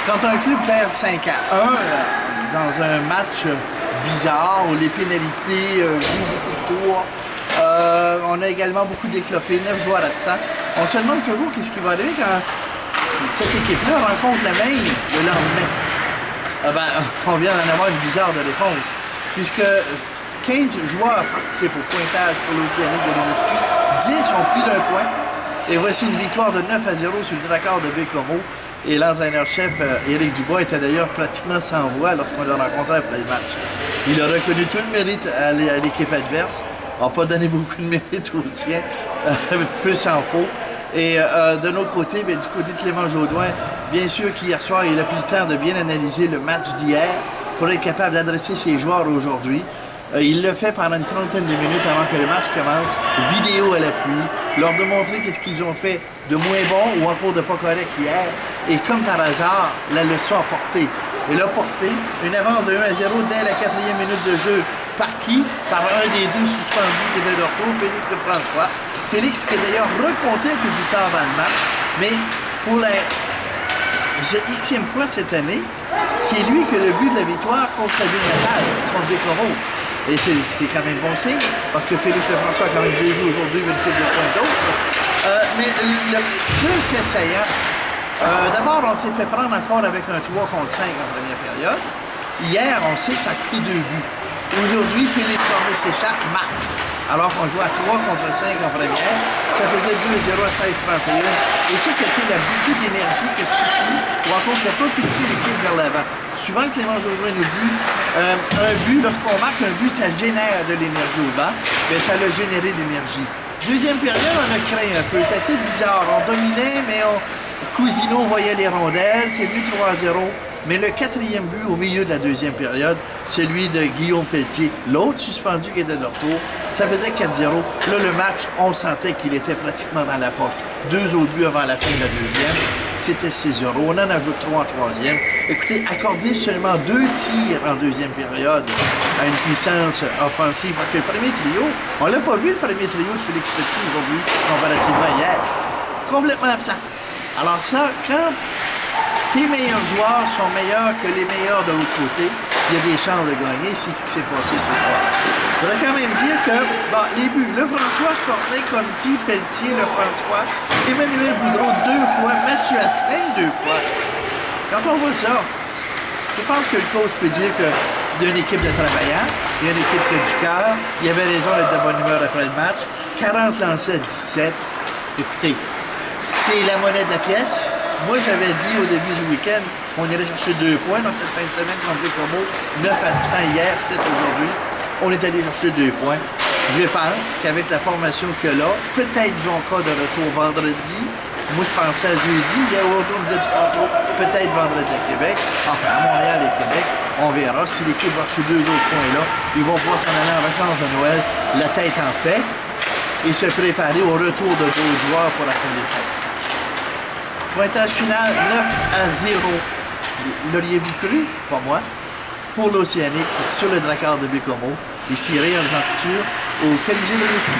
Quand un club perd 5-1 dans un match bizarre où les pénalités jouent beaucoup de tours, on a également beaucoup d'éclopés, 9 joueurs absents, on se demande toujours qu'est-ce qui va arriver quand cette équipe-là rencontre la Maine le lendemain. On vient d'en avoir une bizarre de réponse, puisque 15 joueurs participent au pointage pour l'Océanique de Rimouski, 10 ont plus d'un point, et voici une victoire de 9-0 sur le Drakkar de Baie-Comeau. Et l'entraîneur-chef Éric Dubois était d'ailleurs pratiquement sans voix lorsqu'on l'a rencontré après le match. Il a reconnu tout le mérite à l'équipe adverse, n'a pas donné beaucoup de mérite aux siens, peu s'en faut. Et de notre côté, du côté de Clément Jaudoin, bien sûr qu'hier soir, il a pris le temps de bien analyser le match d'hier pour être capable d'adresser ses joueurs aujourd'hui. Il le fait pendant une trentaine de minutes avant que le match commence, vidéo à l'appui, leur démontrer qu'est-ce qu'ils ont fait de moins bon ou encore de pas correct hier. Et comme par hasard, la leçon a porté. Elle a porté une avance de 1-0 dès la 4e minute de jeu. Par qui? Par un des deux suspendus qui était de retour, Félix Lefrançois. Félix qui est d'ailleurs recompté un peu plus tard dans le match, mais pour la Xème fois cette année, c'est lui qui a le but de la victoire contre sa ville natale, contre Baie-Comeau. Et c'est quand même bon signe, parce que Félix Lefrançois a quand même 2 buts aujourd'hui, une coupe de points d'autres. Mais le deux faits saillants. D'abord, on s'est fait prendre encore avec un 3 contre 5 en première période. Hier, on sait que ça a coûté 2 buts. Aujourd'hui, Philippe Cornet s'échappe, marque. Alors qu'on joue à 3 contre 5 en première, ça faisait 2-0 à 16-31. Et ça, c'était la bouffée d'énergie que Sticky, ou encore qui n'a pas poussé l'équipe vers l'avant. Souvent, Clément Jaudoin nous dit, un but, lorsqu'on marque un but, ça génère de l'énergie au banc, mais ça a généré de l'énergie. Deuxième période, on a craint un peu. C'était bizarre. On dominait, mais Cousineau voyait les rondelles. C'est venu 3-0. Mais le 4e but au milieu de la deuxième période, celui de Guillaume Pelletier, l'autre suspendu qui était de retour, ça faisait 4-0. Là, le match, on sentait qu'il était pratiquement dans la poche. 2 autres buts avant la fin de la deuxième. C'était 6-0. On en ajoute 3 en troisième. Écoutez, accorder seulement 2 tirs en deuxième période à une puissance offensive. Parce que le premier trio, on l'a pas vu le premier trio de Félix Petit aujourd'hui, comparativement à hier. Complètement absent. Alors ça, quand tes meilleurs joueurs sont meilleurs que les meilleurs de l'autre côté, il y a des chances de gagner. C'est ce qui s'est passé ce soir. Je voudrais quand même dire que les buts, Lefrançois, Cornet, Conti, Pelletier, Lefrançois, Emmanuel Boudreau 2 fois, Mathieu Asselin 2 fois. Quand on voit ça, je pense que le coach peut dire qu'il y a une équipe de travailleurs, il y a une équipe qui a du cœur, il avait raison d'être de bonne humeur après le match. 40 lancés à 17. Écoutez, c'est la monnaie de la pièce. Moi, j'avais dit au début du week-end qu'on irait chercher 2 points dans cette fin de semaine contre Baie-Comeau. 9 absents hier, 7 aujourd'hui. On est allé chercher 2 points. Je pense qu'avec la formation que là, peut-être Jonca de retour vendredi. Moi, je pensais à jeudi. Il y a autour de 10 tantôt, peut-être vendredi à Québec. Enfin, à Montréal et Québec. On verra si l'équipe va chercher 2 autres points là. Ils vont pouvoir s'en aller en vacances de Noël, la tête en paix, et se préparer au retour de d'autres joueurs pour la fin des fêtes. Pointage final 9-0. L'auriez-vous cru? Pas moi. Pour l'Océanique, sur le Drakkar de Baie-Comeau, ici Réal Jean Couture, au Colisée de Rimouski.